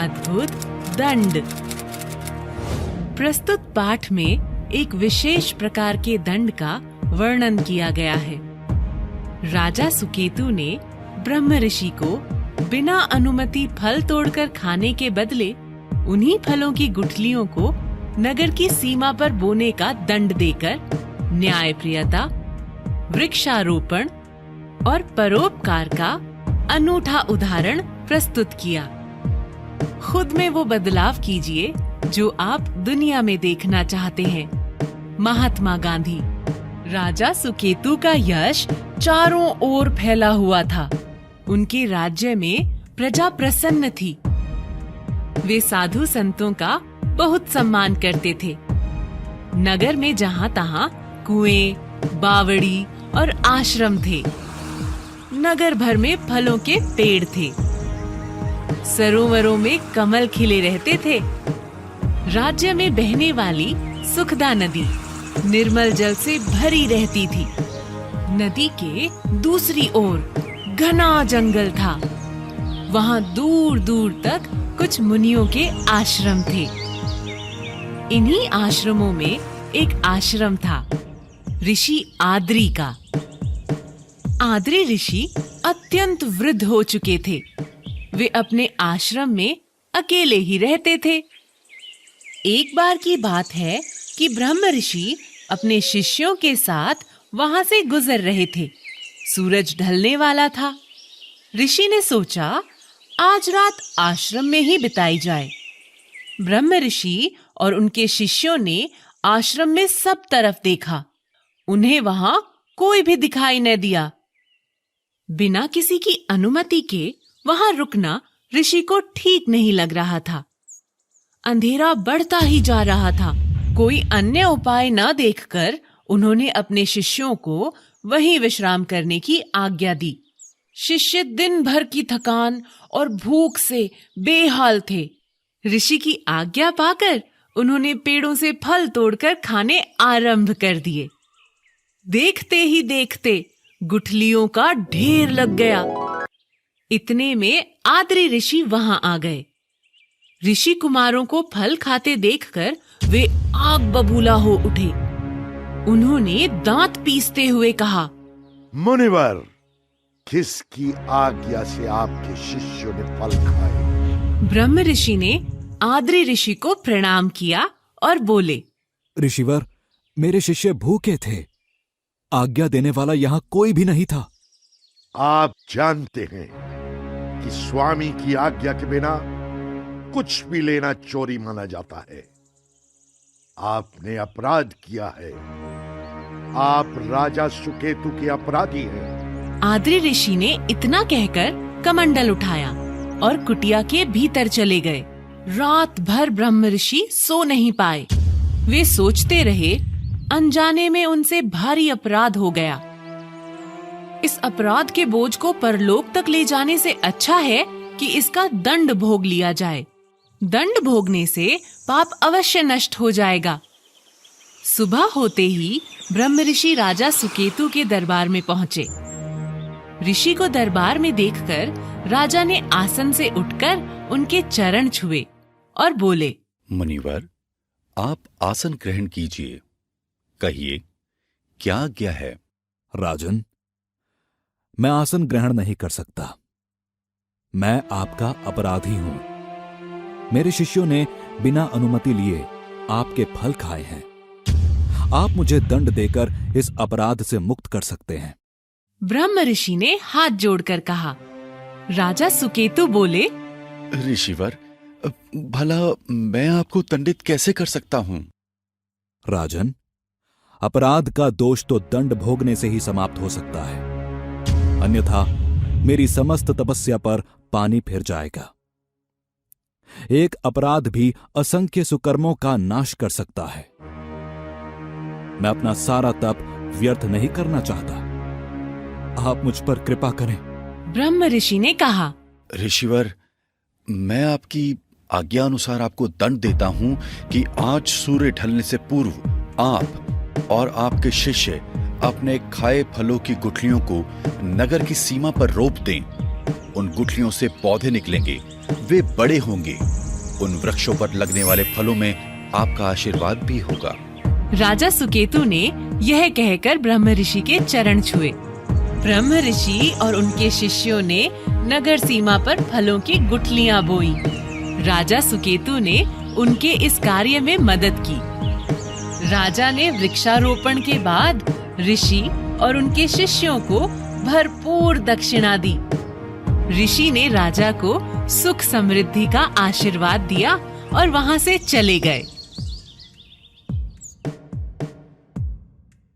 अद्भुत दंड। प्रस्तुत पाठ में एक विशेष प्रकार के दंड का वर्णन किया गया है। राजा सुकेतु ने ब्रह्म ऋषि को बिना अनुमति फल तोड़कर खाने के बदले उन्हीं फलों की गुठलियों को नगर की सीमा पर बोने का दंड देकर न्यायप्रियता, वृक्षारोपण और परोपकार का अनूठा उदाहरण प्रस्तुत किया। खुद में वो बदलाव कीजिए जो आप दुनिया में देखना चाहते हैं। महात्मा गांधी। राजा सुकेतु का यश चारों ओर फैला हुआ था। उनके राज्य में प्रजा प्रसन्न थी। वे साधु संतों का बहुत सम्मान करते थे। नगर में जहाँ तहाँ कुएं, बावड़ी और आश्रम थे। नगर भर में फलों के पेड़ थे। सरोवरों में कमल खिले रहते थे। राज्य में बहने वाली सुखदा नदी निर्मल जल से भरी रहती थी। नदी के दूसरी ओर घना जंगल था। वहाँ दूर दूर तक कुछ मुनियों के आश्रम थे। इन्हीं आश्रमों में एक आश्रम था ऋषि आद्री का। आद्री ऋषि अत्यंत वृद्ध हो चुके थे। वे अपने आश्रम में अकेले ही रहते थे। एक बार की बात है कि ब्रह्म ऋषि अपने शिष्यों के साथ वहां से गुजर रहे थे। सूरज ढलने वाला था। ऋषि ने सोचा आज रात आश्रम में ही बिताई जाए। ब्रह्म ऋषि और उनके शिष्यों ने आश्रम में सब तरफ देखा। उन्हें वहां कोई भी दिखाई न दिया। बिना किसी की अनुमति के वहां रुकना ऋषि को ठीक नहीं लग रहा था। अंधेरा बढ़ता ही जा रहा था। कोई अन्य उपाय न देखकर उन्होंने अपने शिष्यों को वहीं विश्राम करने की आज्ञा दी। शिष्य दिन भर की थकान और भूख से बेहाल थे। ऋषि की आज्ञा पाकर उन्होंने पेड़ों से फल तोड़कर खाने आरंभ कर दिए। देखते ही देखते गुठलियों का ढेर लग गया। इतने में आद्री ऋषि वहां आ गए। ऋषि कुमारों को फल खाते देखकर वे आग बबूला हो उठे। उन्होंने दांत पीसते हुए कहा, मुनिवर, किसकी आज्ञा से आपके शिष्यों ने फल खाए? ब्रह्म ऋषि ने आद्री ऋषि को प्रणाम किया और बोले, ऋषिवर, मेरे शिष्य भूखे थे। आज्ञा देने वाला यहाँ कोई भी नहीं था। आप जानते हैं कि स्वामी की आज्ञा के बिना कुछ भी लेना चोरी माना जाता है। आपने अपराध किया है। आप राजा सुकेतु के अपराधी हैं। आद्री ऋषि ने इतना कहकर कमंडल उठाया और कुटिया के भीतर चले गए। रात भर ब्रह्म ऋषि सो नहीं पाए। वे सोचते रहे, अनजाने में उनसे भारी अपराध हो गया। इस अपराध के बोझ को परलोक तक ले जाने से अच्छा है कि इसका दंड भोग लिया जाए। दंड भोगने से पाप अवश्य नष्ट हो जाएगा। सुबह होते ही ब्रह्म ऋषि राजा सुकेतु के दरबार में पहुंचे। ऋषि को दरबार में देखकर राजा ने आसन से उठकर उनके चरण छुए और बोले, मुनिवर, आप आसन ग्रहण कीजिए। कहिए, क्या आज्ञा है? राजन, मैं आसन ग्रहण नहीं कर सकता। मैं आपका अपराधी हूं। मेरे शिष्यों ने बिना अनुमति लिए आपके फल खाए हैं। आप मुझे दंड देकर इस अपराध से मुक्त कर सकते हैं। ब्रह्म ऋषि ने हाथ जोड़कर कहा। राजा सुकेतु बोले, ऋषिवर, भला मैं आपको दंडित कैसे कर सकता हूं? राजन, अपराध का दोष तो दंड भोगने से ही समाप्त हो सकता है, अन्यथा मेरी समस्त तपस्या पर पानी फिर जाएगा। एक अपराध भी असंख्य सुकर्मों का नाश कर सकता है। मैं अपना सारा तप व्यर्थ नहीं करना चाहता। आप मुझ पर कृपा करें। ब्रह्म ऋषि ने कहा, ऋषिवर, मैं आपकी आज्ञा अनुसार आपको दंड देता हूं कि आज सूर्य ढलने से पूर्व आप और आपके शिष्य अपने खाए फलों की गुठलियों को नगर की सीमा पर रोप दें। उन गुठलियों से पौधे निकलेंगे, वे बड़े होंगे। उन वृक्षों पर लगने वाले फलों में आपका आशीर्वाद भी होगा। राजा सुकेतु ने यह कहकर ब्रह्म ऋषि के चरण छुए। ब्रह्म ऋषि और उनके शिष्यों ने नगर सीमा पर फलों की गुठलियां बोई। राजा सुकेतु ने उनके इस कार्य में मदद की। राजा ने वृक्षारोपण के बाद ऋषि और उनके शिष्यों को भरपूर दक्षिणा दी। ऋषि ने राजा को सुख समृद्धि का आशीर्वाद दिया और वहां से चले गए।